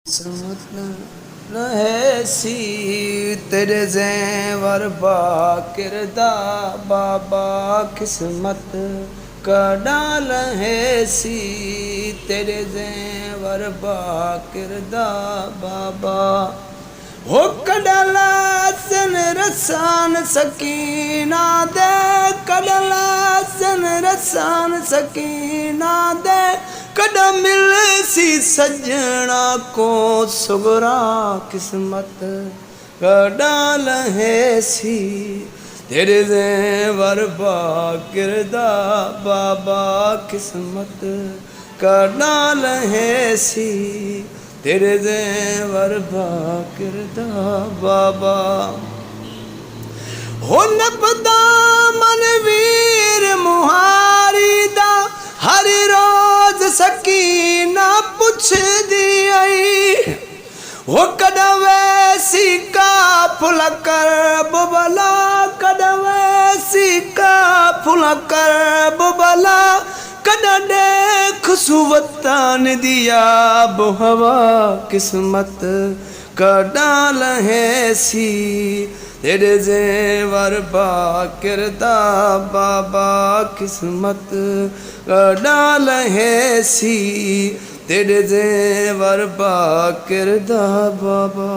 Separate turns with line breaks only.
किस्मत न है सी तेरे ज़ेवर बा किरदा बाबा किस्मत का डाल है सी तेरे ज़ेवर बा किरदा बाबा हो कडाला सन रसान सकीना दे कडाला सन रसान सकीना दे कदा मिल सी सजना को सुगरा किस्मत कडाल है सी तेरे ज़ेवर बा किरदा बाबा किस्मत कडाल है सी तेरे ज़ेवर बा किरदा बाबा हो नपदा मन वीर मुहारी दा हर रोज सकीना पुछ दी आई हो कदा वैसी का फुल कर बुबला कदा वैसी का फुल कर बुबला कदा देख सुवतान दिया बुहवा किस्मत का डाल है सी तेरे ज़ेवर बा किरदा बाबा किस्मत का डाल है सी तेरे ज़ेवर बा किरदा बाबा।